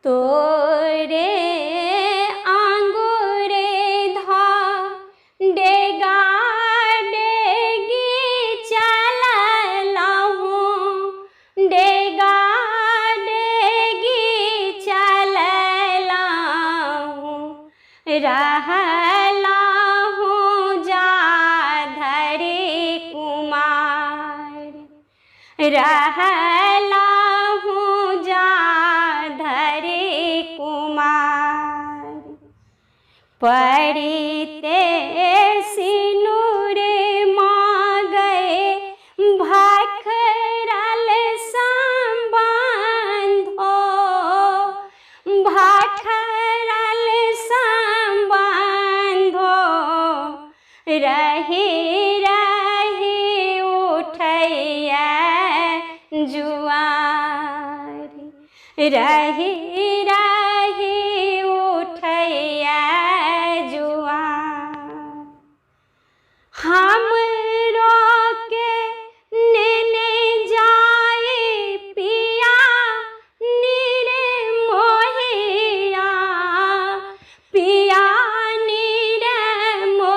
तोरे आंगुरे धा डेगा डेगी चललहूँ, डेगा डेगी चललहूँ, रहलहूँ जा धरी कुमार, रहलहूँ जा धरी कुमार। परिते सिनुर मांगे भखरल संबंधो, भखरल संबंधो, रही रही उठैया जुआर, रही रही उठैया जुआर। हमरो के नेने जाए पिया निर्मोहिया, पिया निर्मोहिया,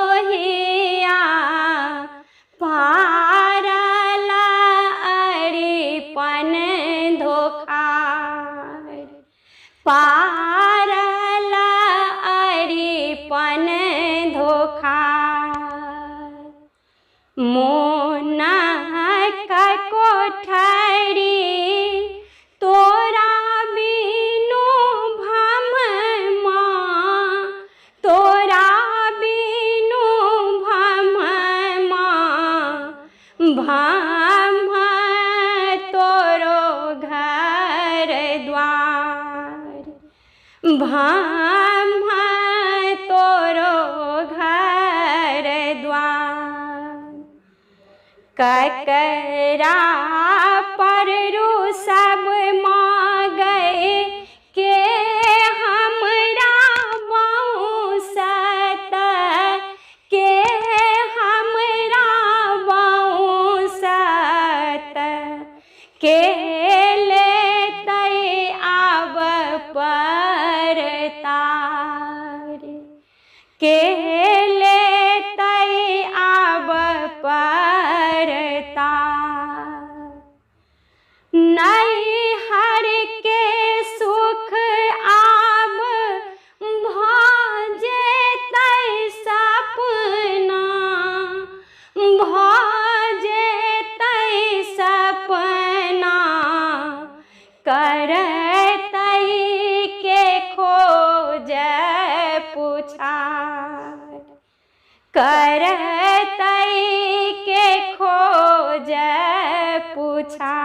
पारल अरिपन धोखार, पारल अरिपन धोखार। मोनक कोठरी तोरा बिनु भममा, तोरा बिनु भममा, भम तोरो घर द्वार, भम तोरो घर द्वार। ककरा पररु सब मांगे के हमरा बहुसत, के हमरा बहुसत, के लेतै आब परतार, के लेतै आब परतार। नैहर के सुख आब भऽ जेतै सपना, भऽ जेतै सपना, करतै के खोज पुछार, करतै के खोज पुछार।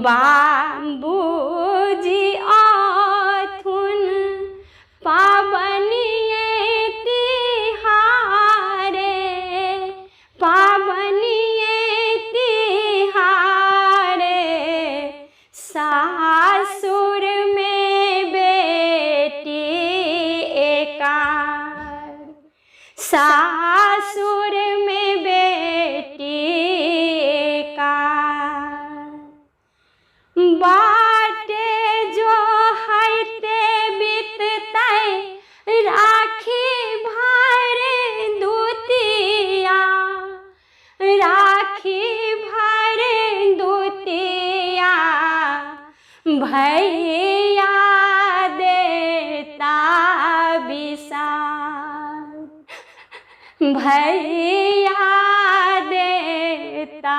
बाबूजी आथुन पाबनिये तिहारे, पाबनिये तिहारे, सासुर में बेटी एकार, सासुर में बेटी एकार। बाटे जो हैते बीततै राखी भर दुतिया, राखी भर दुतिया, भैया देता विसार, भैया देता